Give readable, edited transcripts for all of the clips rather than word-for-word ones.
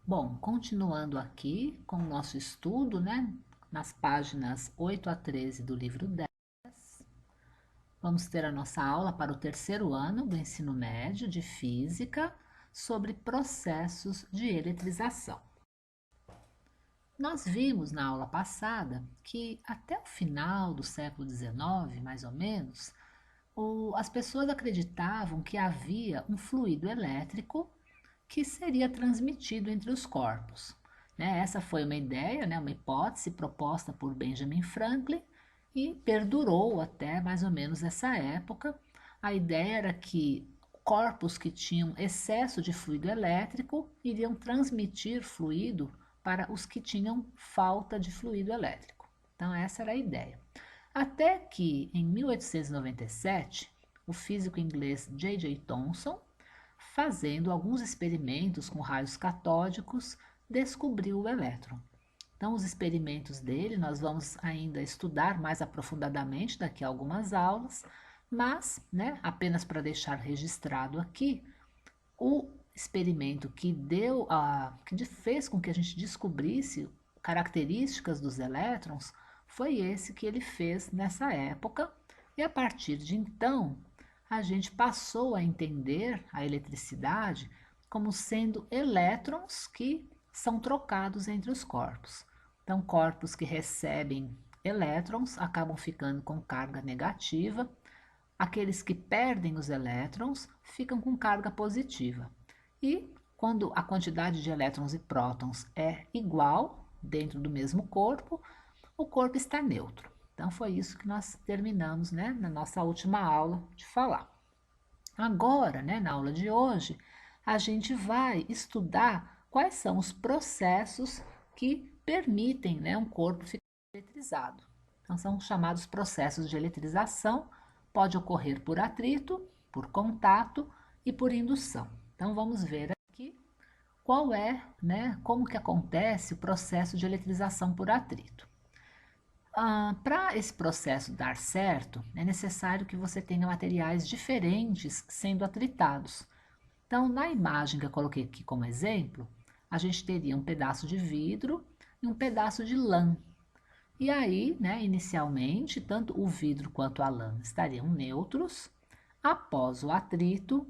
Bom, continuando aqui com o nosso estudo, né? Nas páginas 8 a 13 do livro 10, vamos ter a nossa aula para o terceiro ano do ensino médio de Física sobre processos de eletrização. Nós vimos na aula passada que até o final do século XIX, mais ou menos, as pessoas acreditavam que havia um fluido elétrico que seria transmitido entre os corpos. Né? Essa foi uma ideia, né? Uma hipótese proposta por Benjamin Franklin e perdurou até mais ou menos essa época. A ideia era que corpos que tinham excesso de fluido elétrico iriam transmitir fluido para os que tinham falta de fluido elétrico. Então, essa era a ideia. Até que, em 1897, o físico inglês J.J. Thomson, fazendo alguns experimentos com raios catódicos, descobriu o elétron. Então, os experimentos dele nós vamos ainda estudar mais aprofundadamente daqui a algumas aulas, mas, né, apenas para deixar registrado aqui, o experimento que fez com que a gente descobrisse características dos elétrons foi esse que ele fez nessa época, e a partir de então a gente passou a entender a eletricidade como sendo elétrons que são trocados entre os corpos. Então, corpos que recebem elétrons acabam ficando com carga negativa, aqueles que perdem os elétrons ficam com carga positiva. E quando a quantidade de elétrons e prótons é igual dentro do mesmo corpo, o corpo está neutro. Então, foi isso que nós terminamos, né, na nossa última aula de falar. Agora, né, na aula de hoje, a gente vai estudar quais são os processos que permitem, né, um corpo ficar eletrizado. Então, são chamados processos de eletrização, pode ocorrer por atrito, por contato e por indução. Então, vamos ver aqui qual é, né, como que acontece o processo de eletrização por atrito. Para esse processo dar certo, é necessário que você tenha materiais diferentes sendo atritados. Então, na imagem que eu coloquei aqui como exemplo, a gente teria um pedaço de vidro e um pedaço de lã. E aí, né, inicialmente, tanto o vidro quanto a lã estariam neutros. Após o atrito,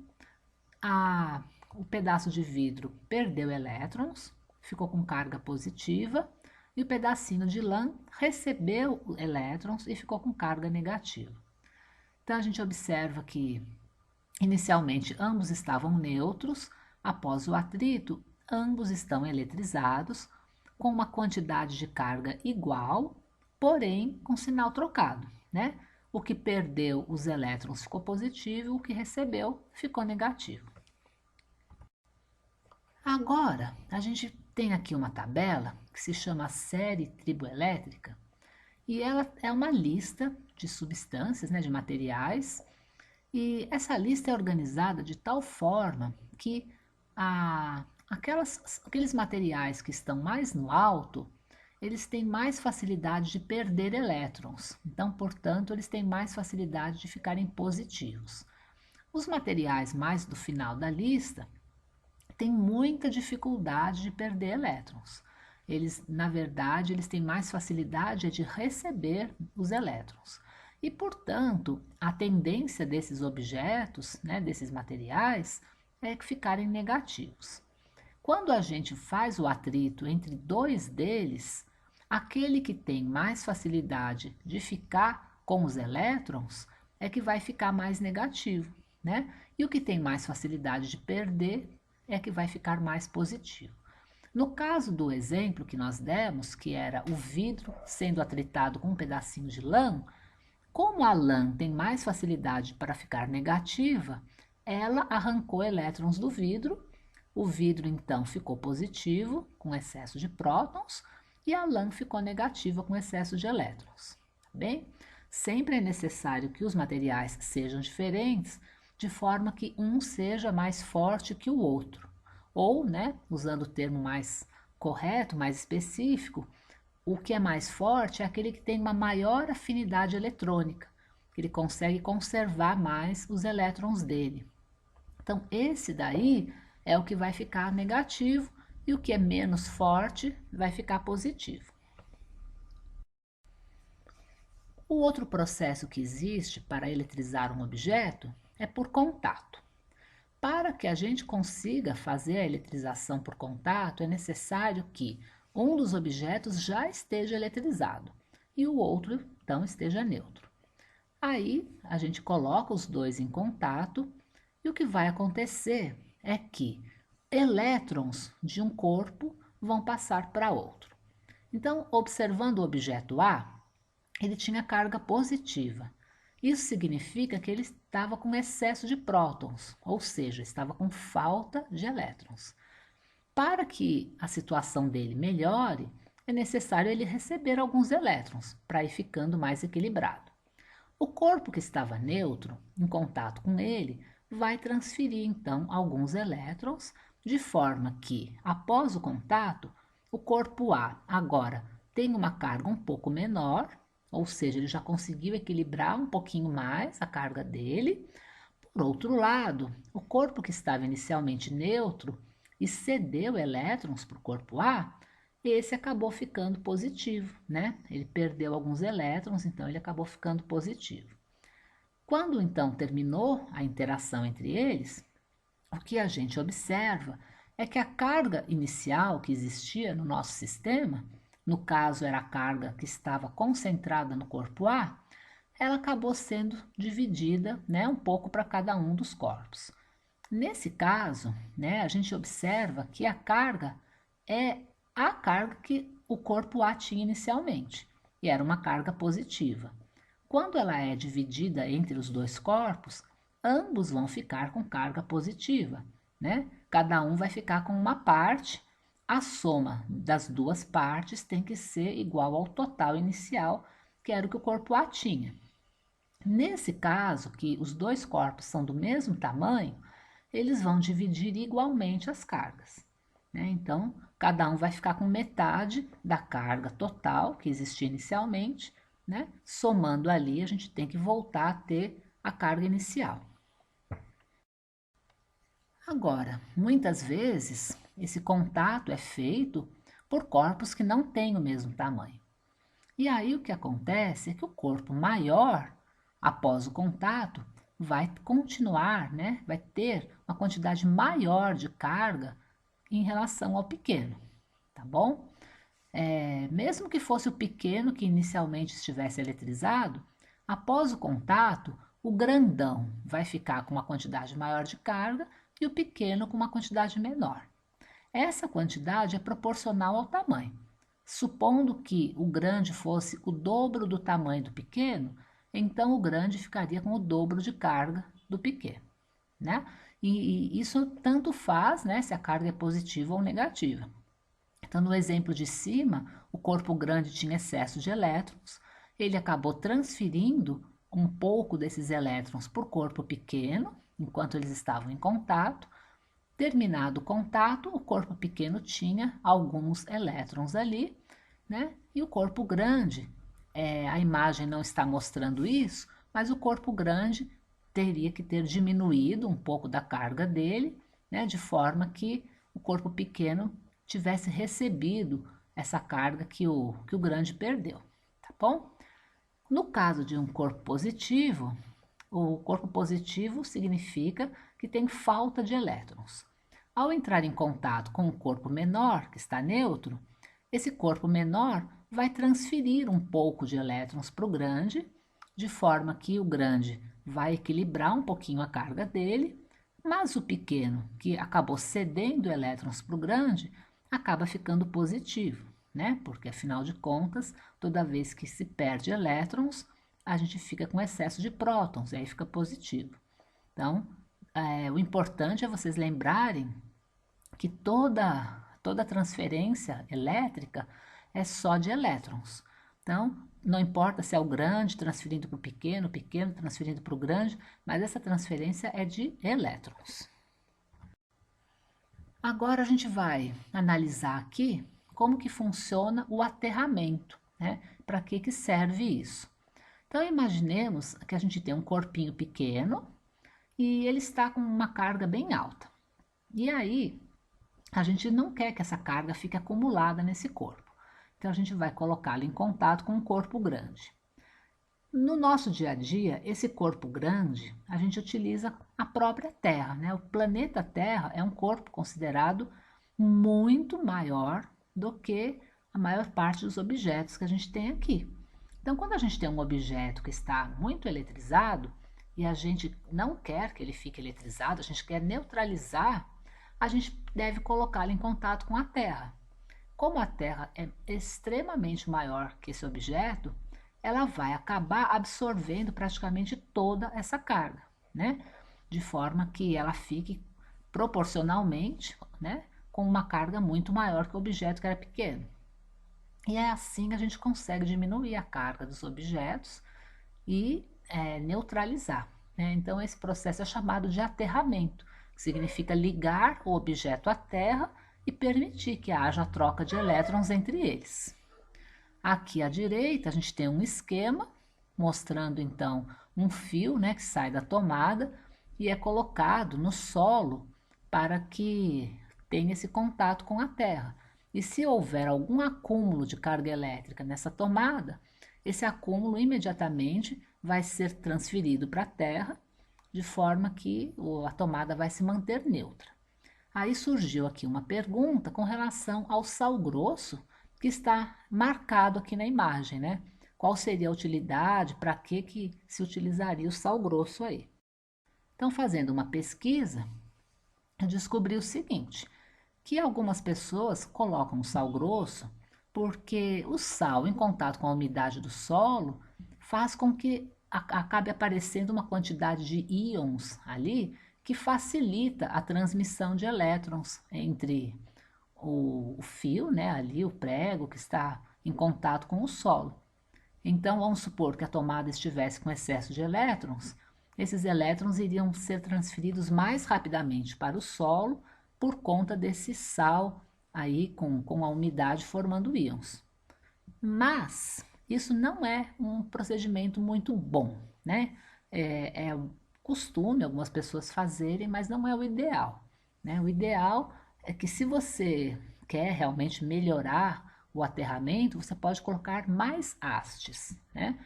o pedaço de vidro perdeu elétrons, ficou com carga positiva, e o pedacinho de lã recebeu elétrons e ficou com carga negativa. Então, a gente observa que, inicialmente, ambos estavam neutros, após o atrito, ambos estão eletrizados, com uma quantidade de carga igual, porém com sinal trocado, né? O que perdeu os elétrons ficou positivo, o que recebeu ficou negativo. Agora, a gente tem aqui uma tabela que se chama série triboelétrica e ela é uma lista de substâncias, né, de materiais, e essa lista é organizada de tal forma que aqueles materiais que estão mais no alto, eles têm mais facilidade de perder elétrons, então, portanto, eles têm mais facilidade de ficarem positivos. Os materiais mais do final da lista têm muita dificuldade de perder elétrons. Eles, na verdade, eles têm mais facilidade de receber os elétrons. E, portanto, a tendência desses objetos, né, desses materiais, é que ficarem negativos. Quando a gente faz o atrito entre dois deles, aquele que tem mais facilidade de ficar com os elétrons é que vai ficar mais negativo, né? E o que tem mais facilidade de perder é que vai ficar mais positivo. No caso do exemplo que nós demos, que era o vidro sendo atritado com um pedacinho de lã, como a lã tem mais facilidade para ficar negativa, ela arrancou elétrons do vidro, o vidro então ficou positivo, com excesso de prótons, e a lã ficou negativa, com excesso de elétrons. Tá bem? Sempre é necessário que os materiais sejam diferentes, de forma que um seja mais forte que o outro. Ou, né, usando o termo mais correto, mais específico, o que é mais forte é aquele que tem uma maior afinidade eletrônica, que ele consegue conservar mais os elétrons dele. Então, esse daí é o que vai ficar negativo e o que é menos forte vai ficar positivo. O outro processo que existe para eletrizar um objeto é por contato. Para que a gente consiga fazer a eletrização por contato, é necessário que um dos objetos já esteja eletrizado e o outro, então, esteja neutro. Aí, a gente coloca os dois em contato e o que vai acontecer é que elétrons de um corpo vão passar para outro. Então, observando o objeto A, ele tinha carga positiva. Isso significa que ele estava com excesso de prótons, ou seja, estava com falta de elétrons. Para que a situação dele melhore, é necessário ele receber alguns elétrons para ir ficando mais equilibrado. O corpo que estava neutro, em contato com ele, vai transferir então alguns elétrons, de forma que, após o contato, o corpo A agora tem uma carga um pouco menor, ou seja, ele já conseguiu equilibrar um pouquinho mais a carga dele. Por outro lado, o corpo que estava inicialmente neutro e cedeu elétrons para o corpo A, esse acabou ficando positivo, né? Ele perdeu alguns elétrons, então ele acabou ficando positivo. Quando então terminou a interação entre eles, o que a gente observa é que a carga inicial que existia no nosso sistema, no caso era a carga que estava concentrada no corpo A, ela acabou sendo dividida, né, um pouco para cada um dos corpos. Nesse caso, né, a gente observa que a carga é a carga que o corpo A tinha inicialmente, e era uma carga positiva. Quando ela é dividida entre os dois corpos, ambos vão ficar com carga positiva, né? Cada um vai ficar com uma parte, a soma das duas partes tem que ser igual ao total inicial, que era o que o corpo A tinha. Nesse caso, que os dois corpos são do mesmo tamanho, eles vão dividir igualmente as cargas, né? Então, cada um vai ficar com metade da carga total que existia inicialmente, né? Somando ali, a gente tem que voltar a ter a carga inicial. Agora, muitas vezes, esse contato é feito por corpos que não têm o mesmo tamanho. E aí o que acontece é que o corpo maior, após o contato, vai continuar, né? Vai ter uma quantidade maior de carga em relação ao pequeno, tá bom? Mesmo que fosse o pequeno que inicialmente estivesse eletrizado, após o contato, o grandão vai ficar com uma quantidade maior de carga e o pequeno com uma quantidade menor. Essa quantidade é proporcional ao tamanho. Supondo que o grande fosse o dobro do tamanho do pequeno, então o grande ficaria com o dobro de carga do pequeno, né? E isso tanto faz, né, se a carga é positiva ou negativa. Então, no exemplo de cima, o corpo grande tinha excesso de elétrons, ele acabou transferindo um pouco desses elétrons para o corpo pequeno, enquanto eles estavam em contato. Terminado o contato, o corpo pequeno tinha alguns elétrons ali, né? E o corpo grande, a imagem não está mostrando isso, mas o corpo grande teria que ter diminuído um pouco da carga dele, né? De forma que o corpo pequeno tivesse recebido essa carga que o grande perdeu, tá bom? No caso de um corpo positivo, o corpo positivo significa que tem falta de elétrons. Ao entrar em contato com o corpo menor, que está neutro, esse corpo menor vai transferir um pouco de elétrons para o grande, de forma que o grande vai equilibrar um pouquinho a carga dele, mas o pequeno, que acabou cedendo elétrons para o grande, acaba ficando positivo, né? Porque afinal de contas, toda vez que se perde elétrons, a gente fica com excesso de prótons, e aí fica positivo. Então, o importante é vocês lembrarem que toda transferência elétrica é só de elétrons. Então, não importa se é o grande transferindo para o pequeno transferindo para o grande, mas essa transferência é de elétrons. Agora a gente vai analisar aqui como que funciona o aterramento, né? Para que serve isso? Então, imaginemos que a gente tem um corpinho pequeno e ele está com uma carga bem alta. E aí, a gente não quer que essa carga fique acumulada nesse corpo. Então, a gente vai colocá-lo em contato com um corpo grande. No nosso dia a dia, esse corpo grande, a gente utiliza a própria Terra, né? O planeta Terra é um corpo considerado muito maior do que a maior parte dos objetos que a gente tem aqui. Então, quando a gente tem um objeto que está muito eletrizado e a gente não quer que ele fique eletrizado, a gente quer neutralizar, a gente deve colocá-lo em contato com a Terra. Como a Terra é extremamente maior que esse objeto, ela vai acabar absorvendo praticamente toda essa carga, né? De forma que ela fique proporcionalmente, né, com uma carga muito maior que o objeto que era pequeno. E é assim que a gente consegue diminuir a carga dos objetos e neutralizar, né? Então, esse processo é chamado de aterramento, que significa ligar o objeto à Terra e permitir que haja a troca de elétrons entre eles. Aqui à direita, a gente tem um esquema mostrando então um fio, né, que sai da tomada e é colocado no solo para que tenha esse contato com a terra. E se houver algum acúmulo de carga elétrica nessa tomada, esse acúmulo imediatamente vai ser transferido para a terra, de forma que a tomada vai se manter neutra. Aí surgiu aqui uma pergunta com relação ao sal grosso que está marcado aqui na imagem, né? Qual seria a utilidade, para que se utilizaria o sal grosso aí? Então, fazendo uma pesquisa, eu descobri o seguinte, que algumas pessoas colocam sal grosso porque o sal, em contato com a umidade do solo, faz com que acabe aparecendo uma quantidade de íons ali que facilita a transmissão de elétrons entre o fio, né, ali o prego que está em contato com o solo. Então, vamos supor que a tomada estivesse com excesso de elétrons, esses elétrons iriam ser transferidos mais rapidamente para o solo por conta desse sal aí com a umidade formando íons. Mas isso não é um procedimento muito bom, né? É costume algumas pessoas fazerem, mas não é o ideal, né? O ideal é que se você quer realmente melhorar o aterramento, você pode colocar mais hastes, né?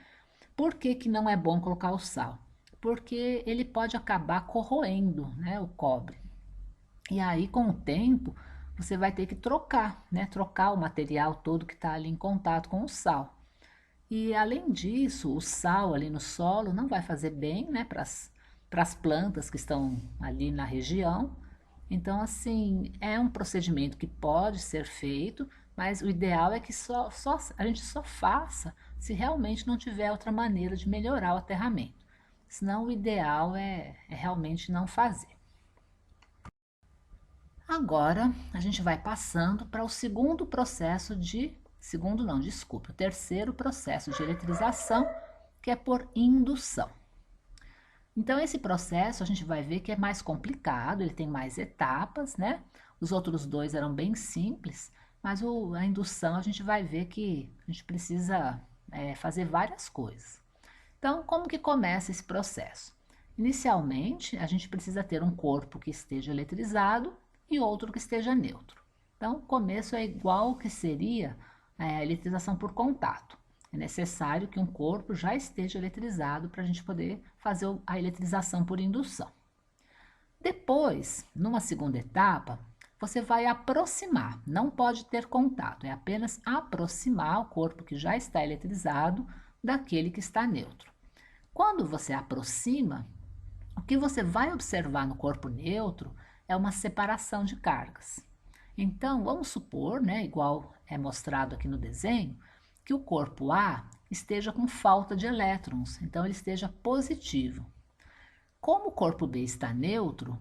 Por que que não é bom colocar o sal? Porque ele pode acabar corroendo, né, o cobre. E aí, com o tempo, você vai ter que trocar, né? Trocar o material todo que está ali em contato com o sal. E além disso, o sal ali no solo não vai fazer bem, né, para as plantas que estão ali na região. Então, assim, é um procedimento que pode ser feito, mas o ideal é que a gente só faça se realmente não tiver outra maneira de melhorar o aterramento. Senão, o ideal é realmente não fazer. Agora, a gente vai passando para o segundo processo de, segundo não, desculpa, o terceiro processo de eletrização, que é por indução. Então, esse processo a gente vai ver que é mais complicado, ele tem mais etapas, né? Os outros dois eram bem simples, mas a indução a gente vai ver que a gente precisa fazer várias coisas. Então, como que começa esse processo? Inicialmente, a gente precisa ter um corpo que esteja eletrizado e outro que esteja neutro. Então, o começo é igual que seria a eletrização por contato. É necessário que um corpo já esteja eletrizado para a gente poder fazer a eletrização por indução. Depois, numa segunda etapa, você vai aproximar, não pode ter contato, é apenas aproximar o corpo que já está eletrizado daquele que está neutro. Quando você aproxima, o que você vai observar no corpo neutro é uma separação de cargas. Então, vamos supor, né, igual é mostrado aqui no desenho, que o corpo A esteja com falta de elétrons, então ele esteja positivo. Como o corpo B está neutro,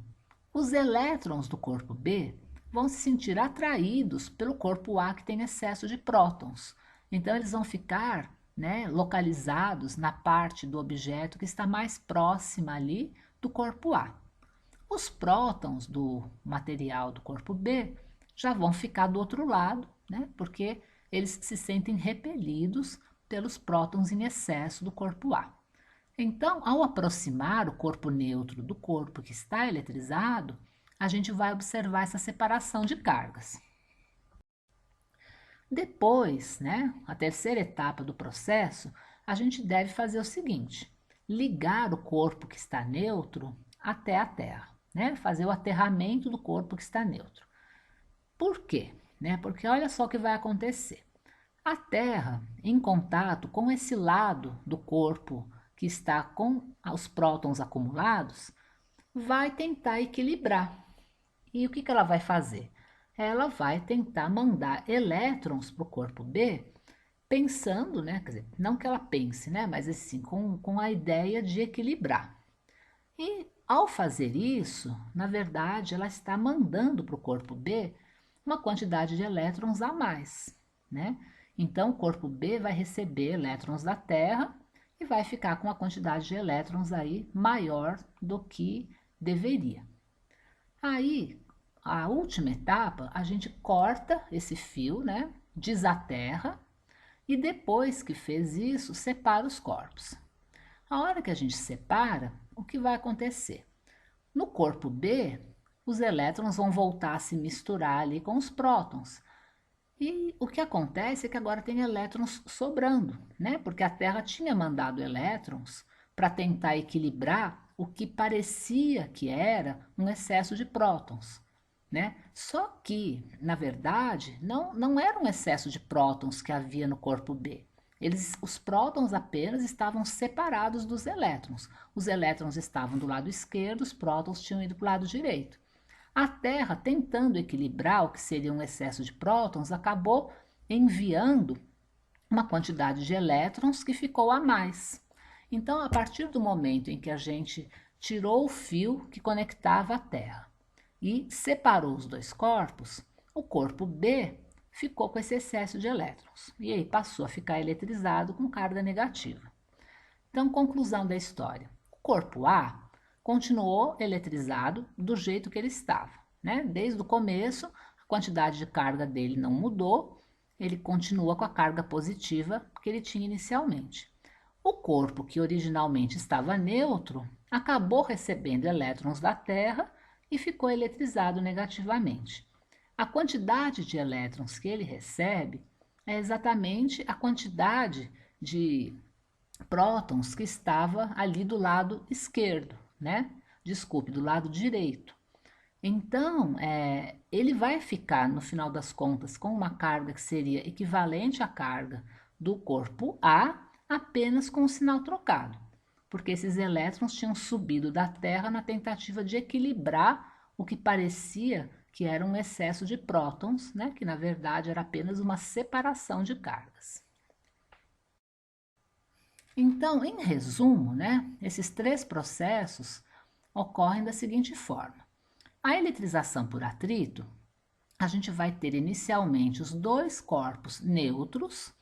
os elétrons do corpo B vão se sentir atraídos pelo corpo A que tem excesso de prótons. Então, eles vão ficar, né, localizados na parte do objeto que está mais próxima ali do corpo A. Os prótons do material do corpo B já vão ficar do outro lado, né, porque eles se sentem repelidos pelos prótons em excesso do corpo A. Então, ao aproximar o corpo neutro do corpo que está eletrizado, a gente vai observar essa separação de cargas. Depois, né, a terceira etapa do processo, a gente deve fazer o seguinte: ligar o corpo que está neutro até a Terra, né? Fazer o aterramento do corpo que está neutro. Por quê? Né? Porque olha só o que vai acontecer. A Terra, em contato com esse lado do corpo que está com os prótons acumulados, vai tentar equilibrar. E o que ela vai fazer? Ela vai tentar mandar elétrons para o corpo B, pensando, né? Quer dizer, não que ela pense, né? Mas assim, com a ideia de equilibrar. E ao fazer isso, na verdade, ela está mandando para o corpo B uma quantidade de elétrons a mais, né? Então, o corpo B vai receber elétrons da Terra e vai ficar com uma quantidade de elétrons aí maior do que deveria. Aí, a última etapa, a gente corta esse fio, né? Desaterra e depois que fez isso, separa os corpos. A hora que a gente separa, o que vai acontecer? No corpo B, os elétrons vão voltar a se misturar ali com os prótons. E o que acontece é que agora tem elétrons sobrando, né? Porque a Terra tinha mandado elétrons para tentar equilibrar o que parecia que era um excesso de prótons, né? Só que, na verdade, não era um excesso de prótons que havia no corpo B. Os prótons apenas estavam separados dos elétrons. Os elétrons estavam do lado esquerdo, os prótons tinham ido para o lado direito. A Terra, tentando equilibrar o que seria um excesso de prótons, acabou enviando uma quantidade de elétrons que ficou a mais. Então, a partir do momento em que a gente tirou o fio que conectava a Terra e separou os dois corpos, o corpo B ficou com esse excesso de elétrons e aí passou a ficar eletrizado com carga negativa. Então, conclusão da história: o corpo A continuou eletrizado do jeito que ele estava, né? Desde o começo, a quantidade de carga dele não mudou, ele continua com a carga positiva que ele tinha inicialmente. O corpo que originalmente estava neutro acabou recebendo elétrons da Terra e ficou eletrizado negativamente. A quantidade de elétrons que ele recebe é exatamente a quantidade de prótons que estava ali do lado esquerdo, né? Desculpe, do lado direito. Então, ele vai ficar, no final das contas, com uma carga que seria equivalente à carga do corpo A, apenas com o sinal trocado, porque esses elétrons tinham subido da Terra na tentativa de equilibrar o que parecia que era um excesso de prótons, né? Que na verdade era apenas uma separação de cargas. Então, em resumo, né, esses três processos ocorrem da seguinte forma: a eletrização por atrito, a gente vai ter inicialmente os dois corpos neutros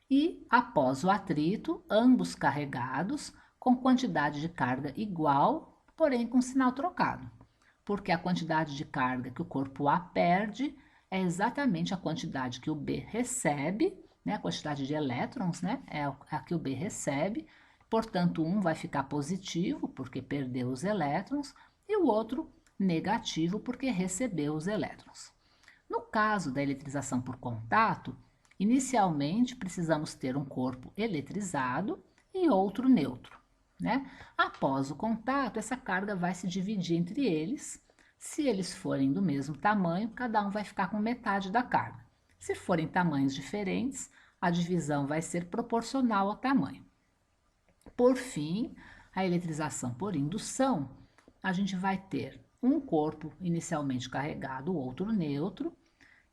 e, após o atrito, ambos carregados com quantidade de carga igual, porém com sinal trocado, porque a quantidade de carga que o corpo A perde é exatamente a quantidade que o B recebe, né? A quantidade de elétrons, né? É a que o B recebe, portanto, um vai ficar positivo, porque perdeu os elétrons, e o outro negativo, porque recebeu os elétrons. No caso da eletrização por contato, inicialmente precisamos ter um corpo eletrizado e outro neutro, né? Após o contato, essa carga vai se dividir entre eles. Se eles forem do mesmo tamanho, cada um vai ficar com metade da carga. Se forem tamanhos diferentes, a divisão vai ser proporcional ao tamanho. Por fim, a eletrização por indução, a gente vai ter um corpo inicialmente carregado, o outro neutro.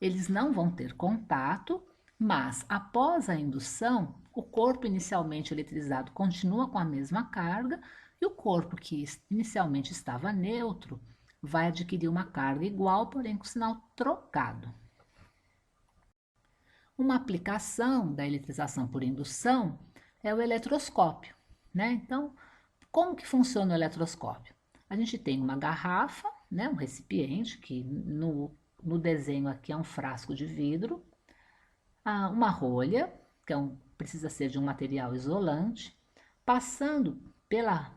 Eles não vão ter contato, mas após a indução, o corpo inicialmente eletrizado continua com a mesma carga e o corpo que inicialmente estava neutro vai adquirir uma carga igual, porém com sinal trocado. Uma aplicação da eletrização por indução é o eletroscópio, né? Então, como que funciona o eletroscópio? A gente tem uma garrafa, né, um recipiente, que no desenho aqui é um frasco de vidro, uma rolha, que precisa ser de um material isolante, passando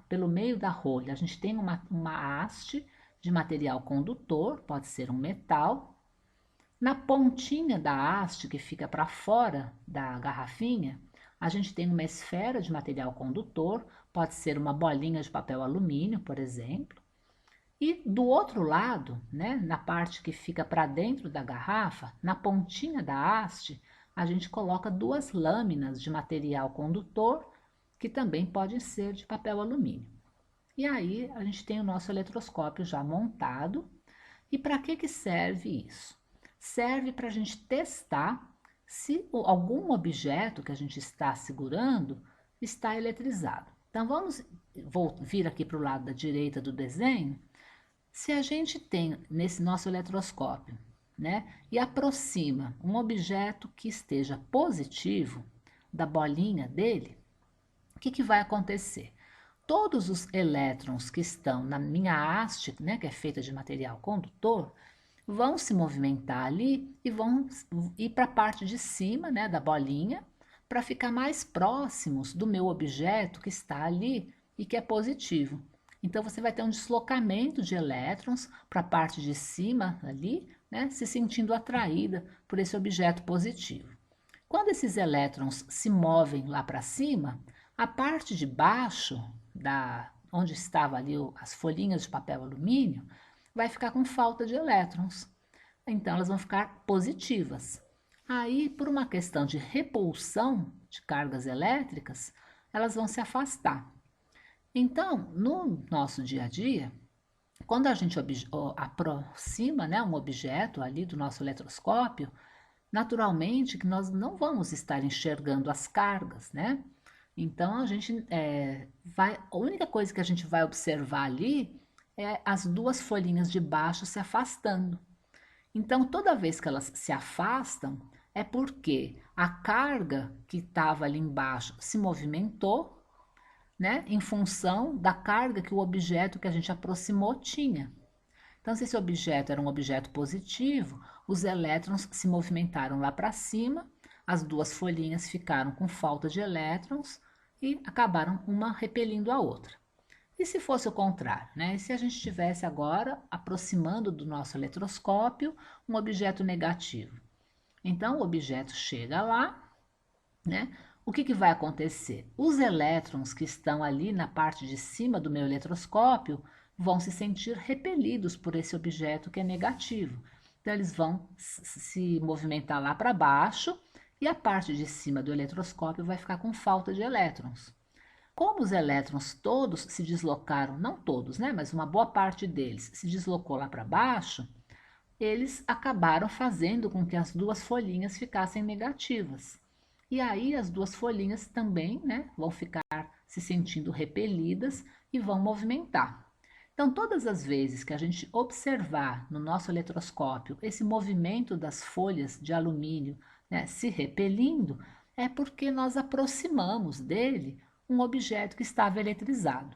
pelo meio da rolha, a gente tem uma haste de material condutor, pode ser um metal. Na pontinha da haste, que fica para fora da garrafinha, a gente tem uma esfera de material condutor, pode ser uma bolinha de papel alumínio, por exemplo. E do outro lado, né, na parte que fica para dentro da garrafa, na pontinha da haste, a gente coloca duas lâminas de material condutor, que também pode ser de papel alumínio. E aí a gente tem o nosso eletroscópio já montado. E para que serve isso? Serve para a gente testar se algum objeto que a gente está segurando está eletrizado. Então vou vir aqui para o lado da direita do desenho. Se a gente tem nesse nosso eletroscópio, né, e aproxima um objeto que esteja positivo da bolinha dele, o que vai acontecer? Todos os elétrons que estão na minha haste, né, que é feita de material condutor, vão se movimentar ali e vão ir para a parte de cima, né, da bolinha, para ficar mais próximos do meu objeto que está ali e que é positivo. Então você vai ter um deslocamento de elétrons para a parte de cima ali, né, se sentindo atraída por esse objeto positivo. Quando esses elétrons se movem lá para cima, a parte de baixo, onde estava ali as folhinhas de papel alumínio, vai ficar com falta de elétrons. Então elas vão ficar positivas. Aí, por uma questão de repulsão de cargas elétricas, elas vão se afastar. Então, no nosso dia a dia, quando a gente aproxima, né, um objeto ali do nosso eletroscópio, naturalmente que nós não vamos estar enxergando as cargas, né? Então a gente a única coisa que a gente vai observar ali é as duas folhinhas de baixo se afastando. Então toda vez que elas se afastam é porque a carga que estava ali embaixo se movimentou, né, em função da carga que o objeto que a gente aproximou tinha. Então, se esse objeto era um objeto positivo, os elétrons se movimentaram lá para cima, as duas folhinhas ficaram com falta de elétrons e acabaram uma repelindo a outra. E se fosse o contrário, né? E se a gente estivesse agora aproximando do nosso eletroscópio um objeto negativo? Então, o objeto chega lá, né? O que vai acontecer? Os elétrons que estão ali na parte de cima do meu eletroscópio vão se sentir repelidos por esse objeto que é negativo. Então, eles vão se movimentar lá para baixo e a parte de cima do eletroscópio vai ficar com falta de elétrons. Como os elétrons todos se deslocaram, não todos, né, mas uma boa parte deles se deslocou lá para baixo, eles acabaram fazendo com que as duas folhinhas ficassem negativas. E aí as duas folhinhas também, né, vão ficar se sentindo repelidas e vão movimentar. Então, todas as vezes que a gente observar no nosso eletroscópio esse movimento das folhas de alumínio, né, se repelindo, é porque nós aproximamos dele um objeto que estava eletrizado.